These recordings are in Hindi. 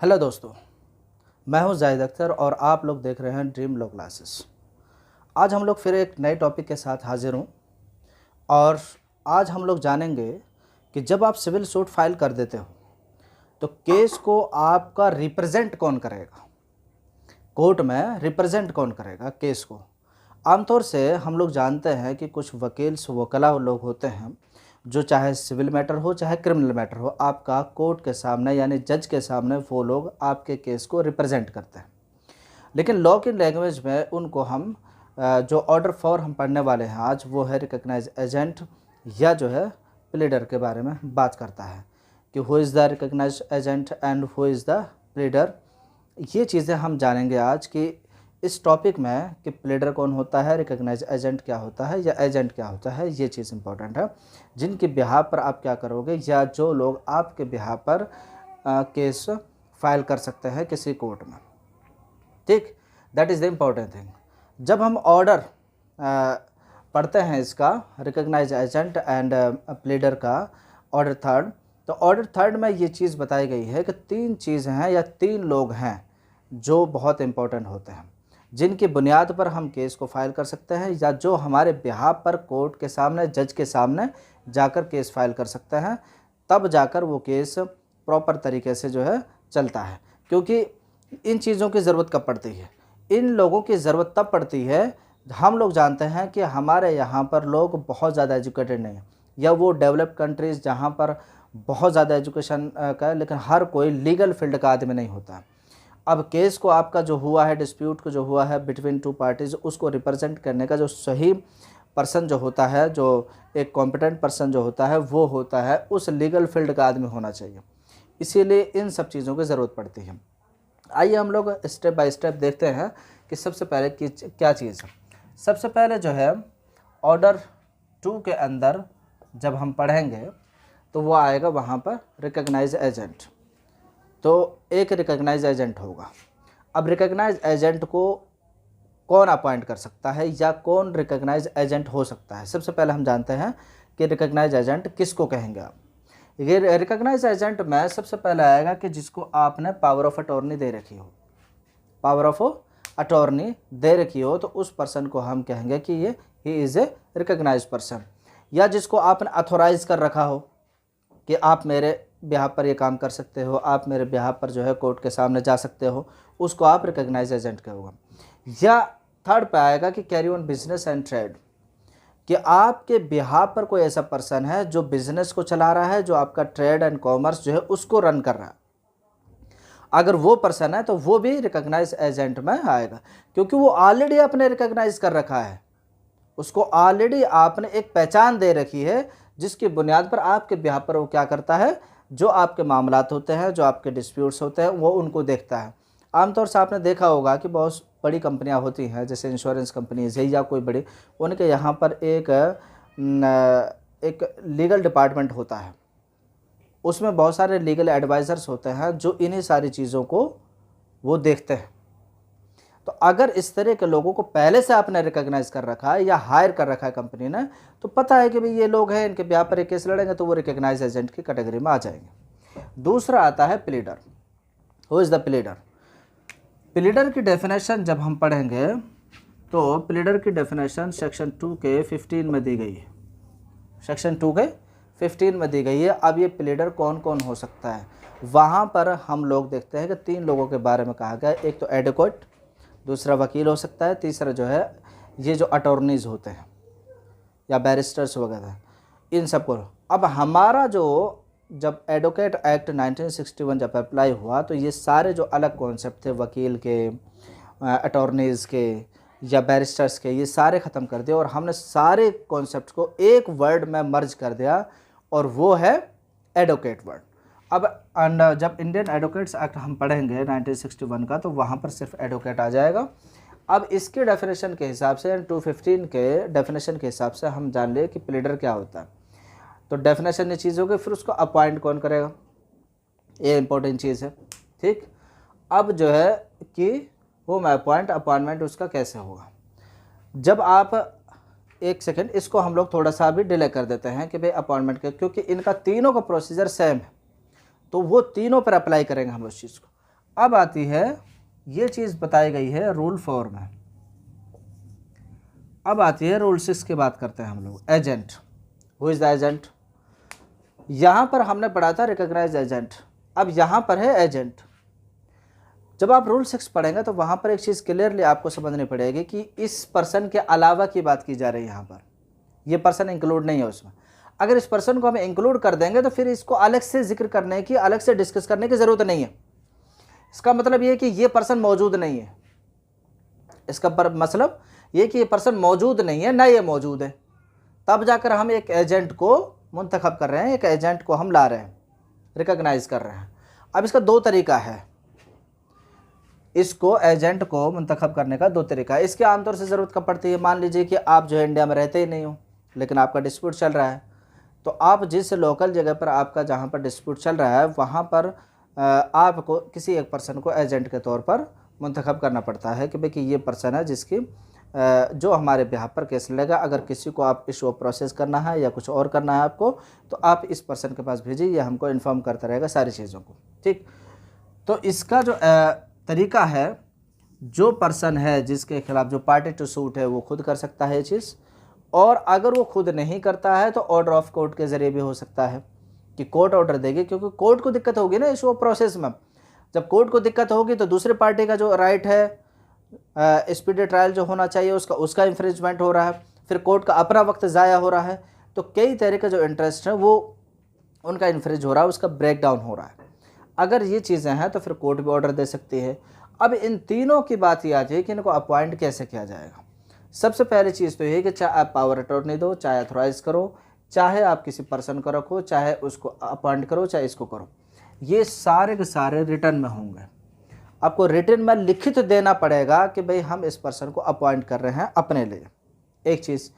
हेलो दोस्तों, मैं हूं जाहिद अख्तर और आप लोग देख रहे हैं ड्रीम लॉ क्लासेस। आज हम लोग फिर एक नए टॉपिक के साथ हाजिर हूं और आज हम लोग जानेंगे कि जब आप सिविल सूट फाइल कर देते हो तो केस को आपका रिप्रेजेंट कौन करेगा, कोर्ट में रिप्रेजेंट कौन करेगा केस को। आमतौर से हम लोग जानते हैं कि कुछ वकला लोग होते हैं जो चाहे सिविल मैटर हो चाहे क्रिमिनल मैटर हो, आपका कोर्ट के सामने यानी जज के सामने वो लोग आपके केस को रिप्रेजेंट करते हैं। लेकिन लॉ की लैंग्वेज में उनको हम जो ऑर्डर फॉर हम पढ़ने वाले हैं आज वो है रिकग्नाइज एजेंट या जो है प्लीडर के बारे में बात करता है कि who is the recognise agent and who is the pleader. ये चीज़ें हम जानेंगे आज कि इस टॉपिक में कि प्लीडर कौन होता है, रिकग्नाइज एजेंट क्या होता है या एजेंट क्या होता है। ये चीज़ इंपॉर्टेंट है जिनके बिहाफ पर आप क्या करोगे या जो लोग आपके बिहाफ पर केस फाइल कर सकते हैं किसी कोर्ट में। ठीक, that is the important thing. जब हम ऑर्डर पढ़ते हैं इसका रिकग्नाइज एजेंट एंड प्लीडर का ऑर्डर थर्ड, तो ऑर्डर थर्ड में ये चीज़ बताई गई है कि 3 चीज़ हैं या 3 लोग हैं जो बहुत इंपॉर्टेंट होते हैं जिनकी बुनियाद पर हम केस को फाइल कर सकते हैं या जो हमारे बिहाफ पर कोर्ट के सामने जज के सामने जाकर केस फाइल कर सकते हैं, तब जाकर वो केस प्रॉपर तरीके से जो है चलता है। क्योंकि इन चीज़ों की ज़रूरत कब पड़ती है, इन लोगों की ज़रूरत तब पड़ती है हम लोग जानते हैं कि हमारे यहाँ पर लोग बहुत ज़्यादा एजुकेटेड नहीं हैं या वो डेवलप्ड कंट्रीज़ जहाँ पर बहुत ज़्यादा एजुकेशन का है लेकिन हर कोई लीगल फील्ड का आदमी नहीं होता। अब केस को आपका जो हुआ है, डिस्प्यूट को जो हुआ है बिटवीन 2 पार्टीज़, उसको रिप्रेजेंट करने का जो सही पर्सन जो होता है, जो एक कॉम्पिटेंट पर्सन जो होता है वो होता है उस लीगल फील्ड का आदमी होना चाहिए। इसीलिए इन सब चीज़ों की ज़रूरत पड़ती है। आइए हम लोग स्टेप बाय स्टेप देखते हैं कि सबसे पहले क्या चीज़ है। सबसे पहले जो है ऑर्डर 2 के अंदर जब हम पढ़ेंगे तो वो आएगा वहाँ पर रिकग्नाइज एजेंट। तो एक रिकग्नाइज एजेंट होगा। अब रिकग्नाइज एजेंट को कौन अपॉइंट कर सकता है या कौन रिकग्नाइज एजेंट हो सकता है। सबसे पहले हम जानते हैं कि रिकग्नाइज एजेंट किसको कहेंगे आप। ये रिकग्नाइज एजेंट में सबसे पहले आएगा कि जिसको आपने पावर ऑफ अटॉर्नी दे रखी हो, पावर ऑफ अटॉर्नी दे रखी हो तो उस पर्सन को हम कहेंगे कि ये he is a recognise person. या जिसको आपने अथोराइज कर रखा हो कि आप मेरे बिहाफ पर ये काम कर सकते हो, आप मेरे बिहाफ पर जो है कोर्ट के सामने जा सकते हो, उसको आप रिकग्नाइज एजेंट कहोगे। या थर्ड पे आएगा कि carry on business and trade, कि आपके बिहाफ पर कोई ऐसा पर्सन है जो बिजनेस को चला रहा है, जो आपका ट्रेड एंड कॉमर्स जो है उसको रन कर रहा है। अगर वो पर्सन है तो वो भी रिकग्नाइज एजेंट में आएगा क्योंकि वो ऑलरेडी आपने रिकग्नाइज कर रखा है, उसको ऑलरेडी आपने एक पहचान दे रखी है जिसकी बुनियाद पर आपके बिहाफ पर वो क्या करता है, जो आपके मामलात होते हैं, जो आपके डिस्प्यूट्स होते हैं वो उनको देखता है। आमतौर से आपने देखा होगा कि बहुत बड़ी कंपनियां होती हैं जैसे इंश्योरेंस कंपनीज है या कोई बड़ी, उनके यहाँ पर एक लीगल डिपार्टमेंट होता है, उसमें बहुत सारे लीगल एडवाइज़र्स होते हैं जो इन्हीं सारी चीज़ों को वो देखते हैं। तो अगर इस तरह के लोगों को पहले से आपने रिकग्नाइज कर रखा है या हायर कर रखा है कंपनी ने, तो पता है कि भाई ये लोग हैं, इनके ब्याह पर एक केस लड़ेंगे तो वो रिकग्नाइज एजेंट की कैटेगरी में आ जाएंगे। दूसरा आता है pleader. Who is the pleader. Pleader की डेफिनेशन जब हम पढ़ेंगे तो प्लीडर की डेफिनेशन सेक्शन 2 के 15 में दी गई है, सेक्शन 2 के 15 में दी गई है। अब ये प्लीडर कौन कौन हो सकता है, वहाँ पर हम लोग देखते हैं कि 3 लोगों के बारे में कहा गया है। एक तो एडवोकेट, दूसरा वकील हो सकता है, तीसरा जो है ये जो अटॉर्नीज़ होते हैं या बैरिस्टर्स वगैरह, इन सबको। अब हमारा जो जब एडवोकेट एक्ट 1961 जब अप्लाई हुआ तो ये सारे जो अलग कॉन्सेप्ट थे वकील के, अटॉर्नीज़ के या बैरिस्टर्स के, ये सारे ख़त्म कर दिए और हमने सारे कॉन्सेप्ट को एक वर्ड में मर्ज कर दिया और वो है एडवोकेट वर्ड। अब जब इंडियन एडवोकेट्स एक्ट हम पढ़ेंगे 1961 का तो वहाँ पर सिर्फ एडवोकेट आ जाएगा। अब इसके डेफिनेशन के हिसाब से 215 के डेफिनेशन के हिसाब से हम जान लिए कि प्लीडर क्या होता है। तो डेफिनेशन ये चीज़ होगी, फिर उसको अपॉइंट कौन करेगा, ये इंपॉर्टेंट चीज़ है। ठीक, अब जो है कि होम अपॉइंटमेंट उसका कैसे होगा। जब आप एक सेकेंड इसको हम लोग थोड़ा सा भी डिले कर देते हैं कि भाई अपॉइंटमेंट के, क्योंकि इनका तीनों का प्रोसीजर सेम है तो वो तीनों पर अप्लाई करेंगे हम उस चीज़ को। अब आती है ये चीज़ बताई गई है रूल 4 में। अब आती है रूल 6 की बात करते हैं हम लोग, agent. Who is the agent? यहाँ पर हमने पढ़ा था रिकॉग्नाइज एजेंट, अब यहाँ पर है एजेंट। जब आप रूल 6 पढ़ेंगे तो वहाँ पर एक चीज़ क्लियरली आपको समझनी पड़ेगी कि इस पर्सन के अलावा की बात की जा रही है। यहाँ पर ये पर्सन इंक्लूड नहीं है उसमें। अगर इस पर्सन को हम इंक्लूड कर देंगे तो फिर इसको अलग से जिक्र करने की, अलग से डिस्कस करने की ज़रूरत नहीं है। इसका मतलब ये कि ये पर्सन मौजूद नहीं है। इसका मतलब ये कि ये पर्सन मौजूद नहीं है, ना ये मौजूद है, तब जाकर हम एक एजेंट को मुंतखब कर रहे हैं, एक एजेंट को हम ला रहे हैं, रिकॉग्नाइज कर रहे हैं। अब इसका दो तरीका है, इसको एजेंट को मुंतखब करने का दो तरीका है। इसके आमतौर से ज़रूरत कब पड़ती है? मान लीजिए कि आप जो है इंडिया में रहते ही नहीं हो, लेकिन आपका डिस्प्यूट चल रहा है, तो आप जिस लोकल जगह पर आपका जहाँ पर डिस्प्यूट चल रहा है वहाँ पर आपको किसी एक पर्सन को एजेंट के तौर पर मुंतखब करना पड़ता है कि भाई कि ये पर्सन है जिसकी जो हमारे बिहाफ पर केस लड़ेगा। अगर किसी को आप इशू प्रोसेस करना है या कुछ और करना है आपको, तो आप इस पर्सन के पास भेजिए, या हमको इन्फॉर्म करता रहेगा सारी चीज़ों को। ठीक, तो इसका जो तरीका है, जो पर्सन है जिसके खिलाफ जो पार्टी टू सूट है वो खुद कर सकता है ये चीज़, और अगर वो खुद नहीं करता है तो ऑर्डर ऑफ कोर्ट के ज़रिए भी हो सकता है कि कोर्ट ऑर्डर देगी, क्योंकि कोर्ट को दिक्कत होगी ना इशू प्रोसेस में। जब कोर्ट को दिक्कत होगी तो दूसरे पार्टी का जो राइट है स्पीडी ट्रायल जो होना चाहिए उसका इंफ्रिंजमेंट हो रहा है, फिर कोर्ट का अपना वक्त ज़ाया हो रहा है, तो कई तरह के जो इंटरेस्ट हैं वो उनका इन्फ्रिंज हो रहा है, उसका ब्रेक डाउन हो रहा है। अगर ये चीज़ें हैं तो फिर कोर्ट भी ऑर्डर दे सकती है। अब इन तीनों की बात ये आती है कि इनको अपॉइंट कैसे किया जाएगा। सबसे पहली चीज़ तो ये कि चाहे आप पावर अटॉर्नी दो, चाहे अथोराइज़ करो, चाहे आप किसी पर्सन को रखो, चाहे उसको अपॉइंट करो, चाहे इसको करो, ये सारे के सारे रिटर्न में होंगे। आपको रिटर्न में लिखित देना पड़ेगा कि भाई हम इस पर्सन को अपॉइंट कर रहे हैं अपने लिए, एक चीज़।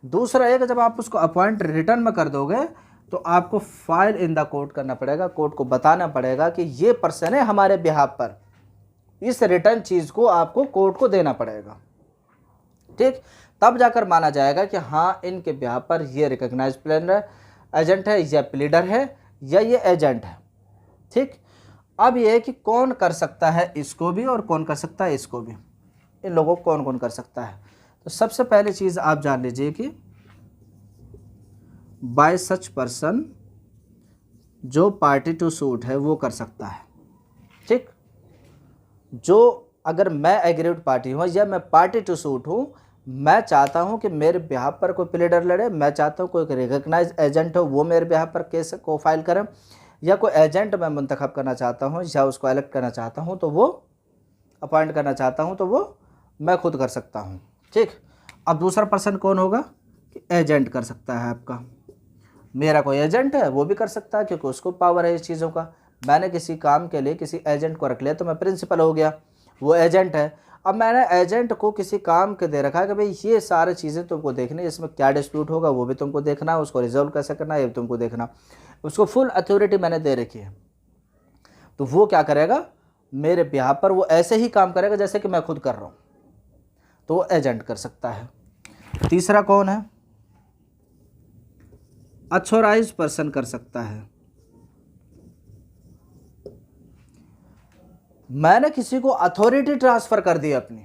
दूसरा एक, जब आप उसको अपॉइंट रिटर्न में कर दोगे तो आपको फाइल इन द कोर्ट करना पड़ेगा, कोर्ट को बताना पड़ेगा कि ये पर्सन है हमारे बिहाफ पर, इस रिटर्न चीज़ को आपको कोर्ट को देना पड़ेगा। ठीक, तब जाकर माना जाएगा कि हाँ इनके बिहाफ पर ये रिकॉग्नाइज प्लेनर एजेंट है, या प्लीडर है, या ये एजेंट है। ठीक, अब ये है कि कौन कर सकता है इसको भी और कौन कर सकता है इसको भी, इन लोगों को कौन कौन कर सकता है। तो सबसे पहली चीज़ आप जान लीजिए कि बाय सच पर्सन, जो पार्टी टू सूट है वो कर सकता है। ठीक, जो अगर मैं एग्रीड पार्टी हूँ या मैं पार्टी टू सूट हूँ, मैं चाहता हूँ कि मेरे बिहाफ पर कोई प्लीडर लड़े, मैं चाहता हूँ कोई रिकॉग्नाइज एजेंट हो वो मेरे बिहाफ पर केस को फाइल करे, या कोई एजेंट मैं मुंतखब करना चाहता हूँ या उसको इलेक्ट करना चाहता हूँ, तो वो अपॉइंट करना चाहता हूँ, तो वो मैं खुद कर सकता हूँ। ठीक, अब दूसरा पर्सन कौन होगा कि एजेंट कर सकता है आपका। मेरा कोई एजेंट है वो भी कर सकता है, क्योंकि उसको पावर है इस चीज़ों का। मैंने किसी काम के लिए किसी एजेंट को रख लिया तो मैं प्रिंसिपल हो गया, वो एजेंट है। अब मैंने एजेंट को किसी काम के दे रखा है कि भाई ये सारी चीज़ें तुमको देखनी है, इसमें क्या डिस्प्यूट होगा वो भी तुमको देखना, उसको रिजॉल्व कैसे करना है ये भी तुमको देखना, उसको फुल अथॉरिटी मैंने दे रखी है। तो वो क्या करेगा मेरे बिहाफ पर, वो ऐसे ही काम करेगा जैसे कि मैं खुद कर रहा हूँ, तो वो एजेंट कर सकता है। तीसरा कौन है? अथॉराइज्ड पर्सन कर सकता है। मैंने किसी को अथॉरिटी ट्रांसफ़र कर दी अपनी,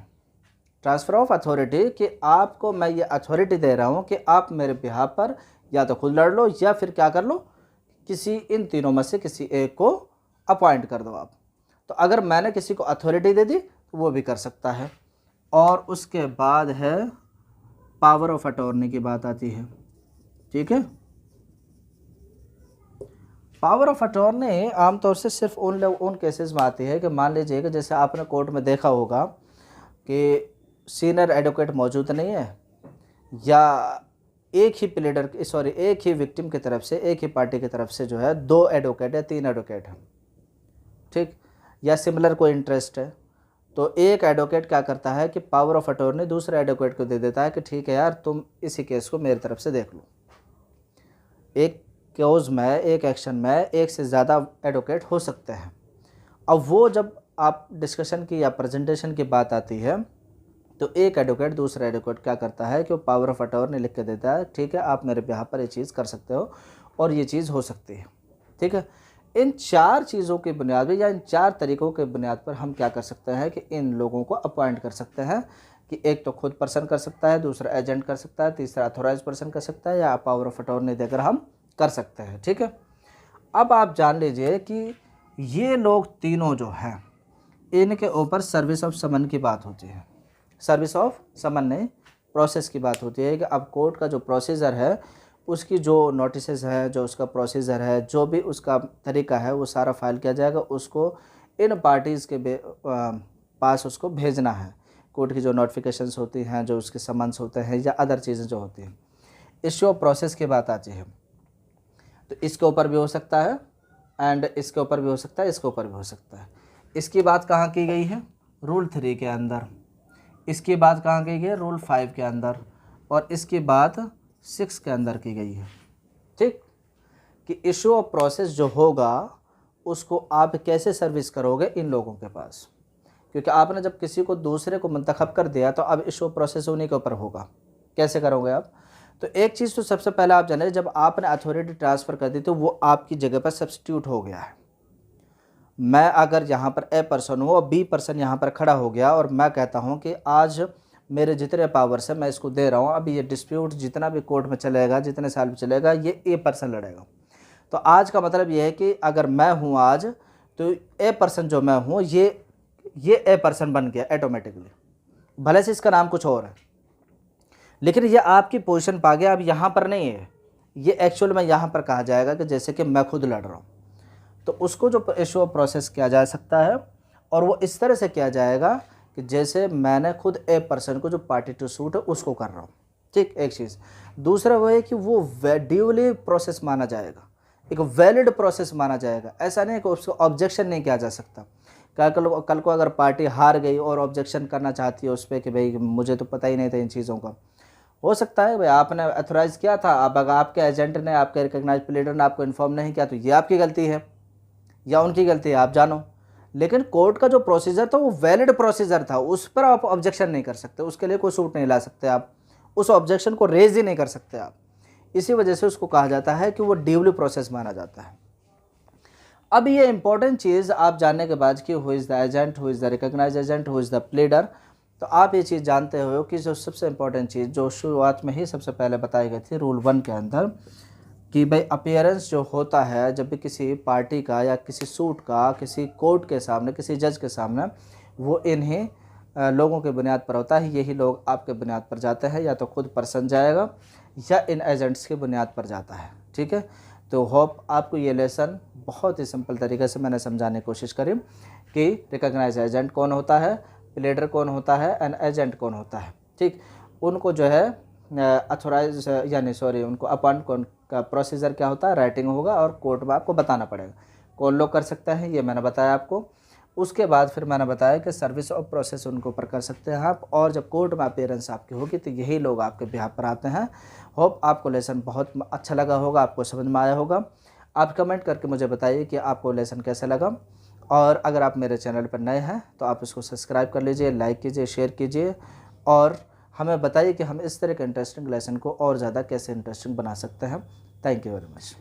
ट्रांसफ़र ऑफ अथॉरिटी, कि आपको मैं ये अथॉरिटी दे रहा हूँ कि आप मेरे बिहाफ पर या तो खुद लड़ लो या फिर क्या कर लो, किसी इन तीनों में से किसी एक को अपॉइंट कर दो आप। तो अगर मैंने किसी को अथॉरिटी दे दी तो वो भी कर सकता है। और उसके बाद है पावर ऑफ अटॉर्नी की बात आती है। ठीक है, पावर ऑफ अटॉर्नी आमतौर से सिर्फ उन केसेस में आती है कि मान लीजिए कि जैसे आपने कोर्ट में देखा होगा कि सीनियर एडवोकेट मौजूद नहीं है, या एक ही विक्टिम की तरफ से, एक ही पार्टी की तरफ से जो है 2 एडवोकेट या 3 एडवोकेट हैं। ठीक, या सिमिलर कोई इंटरेस्ट है, तो एक एडवोकेट क्या करता है कि पावर ऑफ अटॉर्नी दूसरे एडवोकेट को दे देता है कि ठीक है यार तुम इसी केस को मेरी तरफ से देख लो। एक केस में, एक एक्शन में एक से ज़्यादा एडवोकेट हो सकते हैं। अब वो जब आप डिस्कशन की या प्रेजेंटेशन की बात आती है तो एक एडवोकेट दूसरा एडवोकेट क्या करता है कि वो पावर ऑफ अटॉर्नी लिख के देता है, ठीक है आप मेरे बिहाफ पर ये चीज़ कर सकते हो और ये चीज़ हो सकती है। ठीक है, इन 4 चीज़ों की बुनियाद पर या इन 4 तरीक़ों के बुनियाद पर हम क्या कर सकते हैं कि इन लोगों को अपॉइंट कर सकते हैं कि एक तो खुद पर्सन कर सकता है, दूसरा एजेंट कर सकता है, तीसरा अथॉराइज पर्सन कर सकता है, या पावर ऑफ अटॉर्नी देकर हम कर सकते हैं। ठीक है, अब आप जान लीजिए कि ये लोग तीनों जो हैं इनके ऊपर सर्विस ऑफ समन की बात होती है। सर्विस ऑफ समन नहीं, प्रोसेस की बात होती है कि अब कोर्ट का जो प्रोसीजर है, उसकी जो नोटिसेस है, जो उसका प्रोसीजर है, जो भी उसका तरीका है, वो सारा फाइल किया जाएगा। उसको इन पार्टीज़ के पास उसको भेजना है। कोर्ट की जो नोटिफिकेशंस होती हैं, जो उसके समन्स होते हैं या अदर चीज़ें जो होती हैं, इश्यू ऑफ प्रोसेस की बात आती है। तो इसके ऊपर भी हो सकता है एंड इसके ऊपर भी हो सकता है, इसके ऊपर भी हो सकता है। इसकी बात कहाँ की गई है? रूल 3 के अंदर। इसकी बात कहाँ की गई है? रूल 5 के अंदर। और इसकी बात 6 के अंदर की गई है। ठीक, कि इशू ऑफ प्रोसेस जो होगा उसको आप कैसे सर्विस करोगे इन लोगों के पास, क्योंकि आपने जब किसी को दूसरे को मुंतखब कर दिया तो अब इशू ऑफ प्रोसेस उन्हीं के ऊपर होगा। कैसे करोगे आप? तो एक चीज़ तो सबसे पहले आप जाने, जब आपने अथॉरिटी ट्रांसफ़र कर दी तो वो आपकी जगह पर सब्स्टिट्यूट हो गया है। मैं अगर यहाँ पर ए पर्सन हूँ और बी पर्सन यहाँ पर खड़ा हो गया और मैं कहता हूँ कि आज मेरे जितने पावर्स है मैं इसको दे रहा हूँ, अब ये डिस्प्यूट जितना भी कोर्ट में चलेगा, जितने साल भी चलेगा, ये ए पर्सन लड़ेगा। तो आज का मतलब ये है कि अगर मैं हूँ आज, तो ए पर्सन जो मैं हूँ ये ए पर्सन बन गया ऑटोमेटिकली, भले से इसका नाम कुछ और है, लेकिन ये आपकी पोजीशन पा गया। अब यहाँ पर नहीं है, ये एक्चुअल में यहाँ पर कहा जाएगा कि जैसे कि मैं खुद लड़ रहा हूँ। तो उसको जो इशू ऑफ प्रोसेस किया जा सकता है, और वो इस तरह से किया जाएगा कि जैसे मैंने खुद ए पर्सन को जो पार्टी टू सूट है उसको कर रहा हूँ। ठीक, एक चीज़। दूसरा वो है कि वो ड्यूली प्रोसेस माना जाएगा, एक वैलिड प्रोसेस माना जाएगा। ऐसा नहीं कि उसको ऑब्जेक्शन नहीं किया जा सकता। कल को अगर पार्टी हार गई और ऑब्जेक्शन करना चाहती है उस पर कि भाई मुझे तो पता ही नहीं था इन चीज़ों का, हो सकता है भाई आपने अथोराइज़ किया था, अब अगर आपके एजेंट ने, आपके रिकग्नाइज प्लीडर ने आपको इन्फॉर्म नहीं किया तो ये आपकी गलती है या उनकी गलती है, आप जानो। लेकिन कोर्ट का जो प्रोसीजर था वो वैलिड प्रोसीजर था, उस पर आप ऑब्जेक्शन नहीं कर सकते, उसके लिए कोई सूट नहीं ला सकते, आप उस ऑब्जेक्शन को रेज ही नहीं कर सकते आप। इसी वजह से उसको कहा जाता है कि वो ड्यूली प्रोसेस माना जाता है। अब ये इंपॉर्टेंट चीज़ आप जानने के बाद कि who is the agent, who is the recognise agent, who is the pleader, तो आप ये चीज़ जानते हो कि जो सबसे इम्पॉर्टेंट चीज़ जो शुरुआत में ही सबसे पहले बताई गई थी रूल 1 के अंदर, कि भाई अपीयरेंस जो होता है जब भी किसी पार्टी का या किसी सूट का किसी कोर्ट के सामने, किसी जज के सामने, वो इन्हीं लोगों के बुनियाद पर होता है। यही लोग आपके बुनियाद पर जाते हैं, या तो खुद पर्सन जाएगा या इन एजेंट्स के बुनियाद पर जाता है। ठीक है, तो होप आपको ये लेसन बहुत ही सिंपल तरीके से मैंने समझाने की कोशिश करी कि रिकग्नाइज एजेंट कौन होता है, प्लीडर कौन होता है, एंड एजेंट कौन होता है। ठीक, उनको जो है अथोराइज यानी उनको अपॉइंट कौन का प्रोसीजर क्या होता है, राइटिंग होगा और कोर्ट में आपको बताना पड़ेगा कौन लोग कर सकते हैं, ये मैंने बताया आपको। उसके बाद फिर मैंने बताया कि सर्विस ऑफ प्रोसेस उनको ऊपर कर सकते हैं आप, और जब कोर्ट में अपीयरेंस आपकी होगी तो यही लोग आपके बिहाफ पर आते हैं। होप आपको लेसन बहुत अच्छा लगा होगा, आपको समझ में आया होगा। आप कमेंट करके मुझे बताइए कि आपको लेसन कैसा लगा, और अगर आप मेरे चैनल पर नए हैं तो आप इसको सब्सक्राइब कर लीजिए, लाइक कीजिए, शेयर कीजिए, और हमें बताइए कि हम इस तरह के इंटरेस्टिंग लेसन को और ज़्यादा कैसे इंटरेस्टिंग बना सकते हैं। Thank you very much.